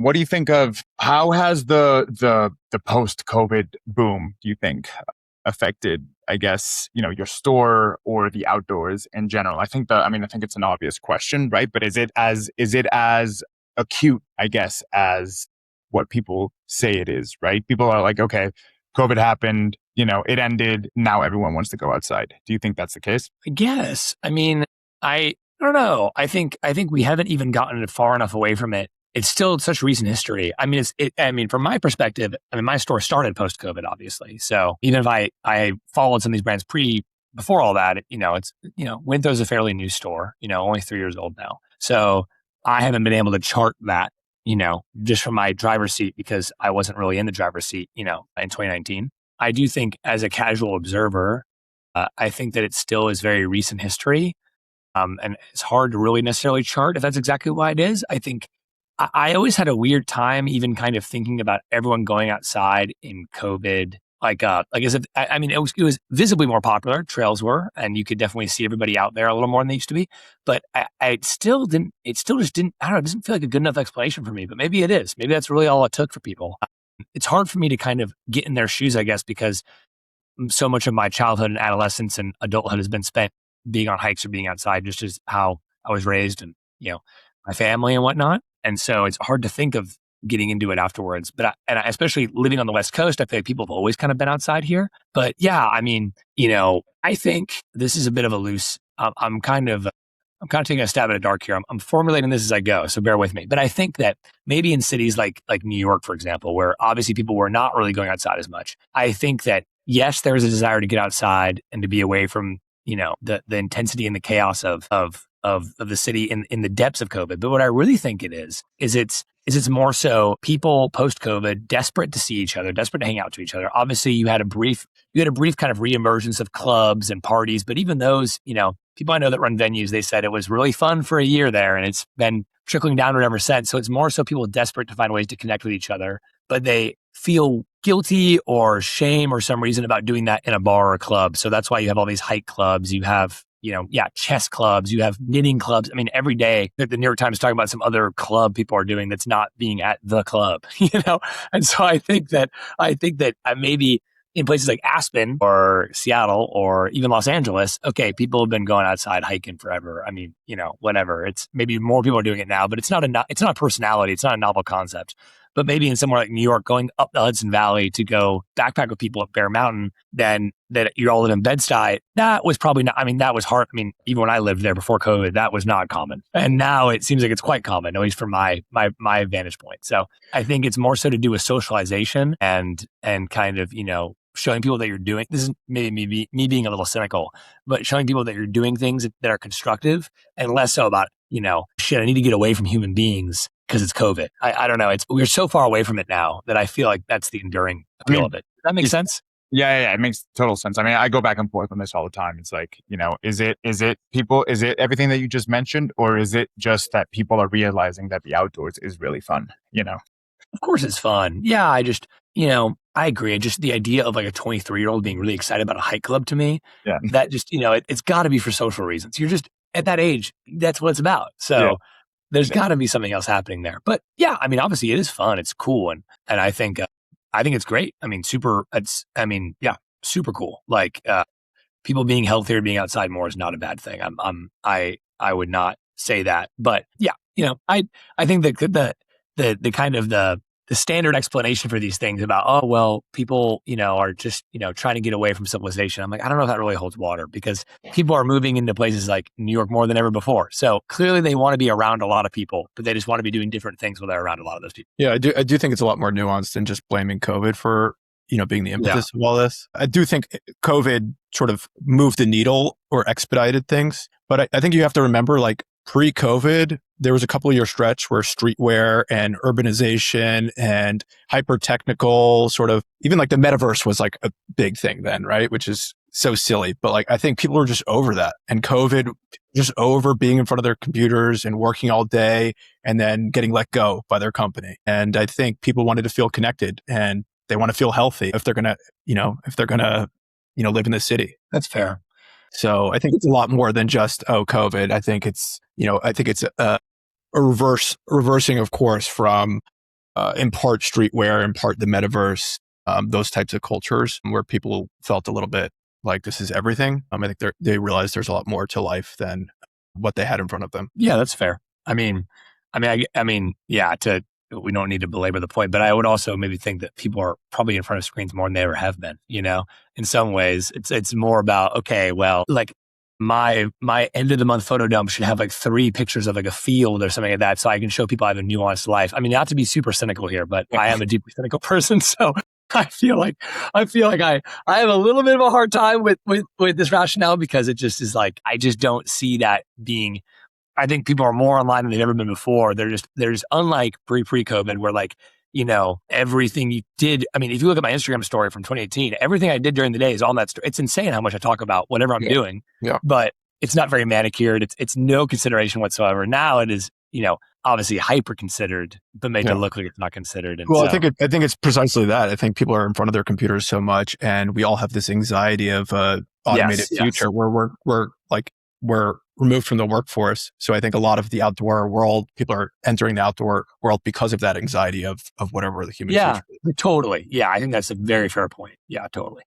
What do you think of how has the post COVID boom, do you think, affected, I guess, your store or the outdoors in general? I think it's an obvious question, right? But is it as acute, I guess, as what people say it is, right? People are like, okay, COVID happened, it ended, now everyone wants to go outside. Do you think that's the case? I guess. I don't know. I think we haven't even gotten far enough away from it. It's still such recent history. From my perspective, my store started post COVID, obviously. So even if I followed some of these brands before all that, Winthrow's a fairly new store, only 3 years old now. So I haven't been able to chart that, just from my driver's seat because I wasn't really in the driver's seat, in 2019. I do think as a casual observer, I think that it still is very recent history. And it's hard to really necessarily chart if that's exactly why it is. I think I always had a weird time even kind of thinking about everyone going outside in COVID. Like as if, it was visibly more popular. Trails were, and you could definitely see everybody out there a little more than they used to be. But I still didn't, it still just didn't, I don't know, it doesn't feel like a good enough explanation for me, but maybe it is. Maybe that's really all it took for people. It's hard for me to kind of get in their shoes, I guess, because so much of my childhood and adolescence and adulthood has been spent being on hikes or being outside, just as how I was raised and, my family and whatnot. And so it's hard to think of getting into it afterwards. Especially living on the West Coast, I feel like people have always kind of been outside here. But yeah, I think this is a bit of a loose, I'm kind of taking a stab at a dark here. I'm formulating this as I go, so bear with me. But I think that maybe in cities like New York, for example, where obviously people were not really going outside as much, I think that yes, there is a desire to get outside and to be away from the intensity and the chaos of the city in the depths of COVID. But what I really think it is it's more so people post COVID desperate to see each other, desperate to hang out to each other. Obviously, you had a brief kind of reemergence of clubs and parties, but even those, people I know that run venues, they said it was really fun for a year there, and it's been trickling downward ever since. So it's more so people desperate to find ways to connect with each other, but they feel guilty or shame or some reason about doing that in a bar or a club. So that's why you have all these hike clubs. You have chess clubs, you have knitting clubs. Every day the New York Times is talking about some other club people are doing that's not being at the club, And so I think that maybe in places like Aspen or Seattle or even Los Angeles, okay, people have been going outside hiking forever. Whatever. It's maybe more people are doing it now, but it's not a personality. It's not a novel concept. But maybe in somewhere like New York, going up the Hudson Valley to go backpack with people up Bear Mountain, then that you're all in Bed-Stuy, that was probably not, that was hard. Even when I lived there before COVID, that was not common. And now it seems like it's quite common, at least from my vantage point. So I think it's more so to do with socialization and kind of, showing people that you're doing, this is maybe me being a little cynical, but showing people that you're doing things that are constructive and less so about, shit, I need to get away from human beings because it's COVID. I don't know. We're so far away from it now that I feel like that's the enduring appeal of it. Does that make sense? Yeah, it makes total sense. I go back and forth on this all the time. It's like, is it everything that you just mentioned, or is it just that people are realizing that the outdoors is really fun? Of course it's fun. Yeah, I agree. Just the idea of like a 23-year-old being really excited about a hike club to me, Yeah. that just, it's got to be for social reasons. You're just at that age, that's what it's about. So Yeah. there's got to be something else happening there. But yeah, obviously it is fun. It's cool. And I think it's great. Super cool. Like, people being healthier, being outside more is not a bad thing. I would not say that, but yeah, I think that the kind of the standard explanation for these things about, oh, well, people, are just, trying to get away from civilization. I'm like, I don't know if that really holds water because people are moving into places like New York more than ever before. So clearly they want to be around a lot of people, but they just want to be doing different things when they're around a lot of those people. Yeah, I do think it's a lot more nuanced than just blaming COVID for, being the impetus of all this. I do think COVID sort of moved the needle or expedited things, but I think you have to remember, like, pre-COVID, there was a couple of year stretch where streetwear and urbanization and hyper technical sort of, even like the metaverse was like a big thing then, right? Which is so silly. But like, I think people are just over that. And COVID, just over being in front of their computers and working all day and then getting let go by their company. And I think people wanted to feel connected and they want to feel healthy if they're going to, live in the city. That's fair. So I think it's a lot more than just, COVID. I think it's a reversing of course from in part streetwear, in part the metaverse, those types of cultures where people felt a little bit like this is everything. I think they realized there's a lot more to life than what they had in front of them. Yeah, that's fair. Yeah. We don't need to belabor the point, but I would also maybe think that people are probably in front of screens more than they ever have been. In some ways, it's more about, okay, well, like my end of the month photo dump should have like 3 pictures of like a field or something like that, so I can show people I have a nuanced life. Not to be super cynical here, but I am a deeply cynical person, so I feel like I have a little bit of a hard time with this rationale, because it just is like, I just don't see that being. I think people are more online than they've ever been before. There's unlike pre-COVID where like, everything you did. If you look at my Instagram story from 2018, everything I did during the day is on that story. It's insane how much I talk about whatever I'm doing, but it's not very manicured. It's no consideration whatsoever. Now it is, obviously hyper considered, but made to look like it's not considered. And well, I think it's precisely that. I think people are in front of their computers so much, and we all have this anxiety of automated future where we're removed from the workforce. So I think a lot of the outdoor world, people are entering the outdoor world because of that anxiety of whatever the human future is. Totally. Yeah, I think that's a very fair point. Yeah, totally.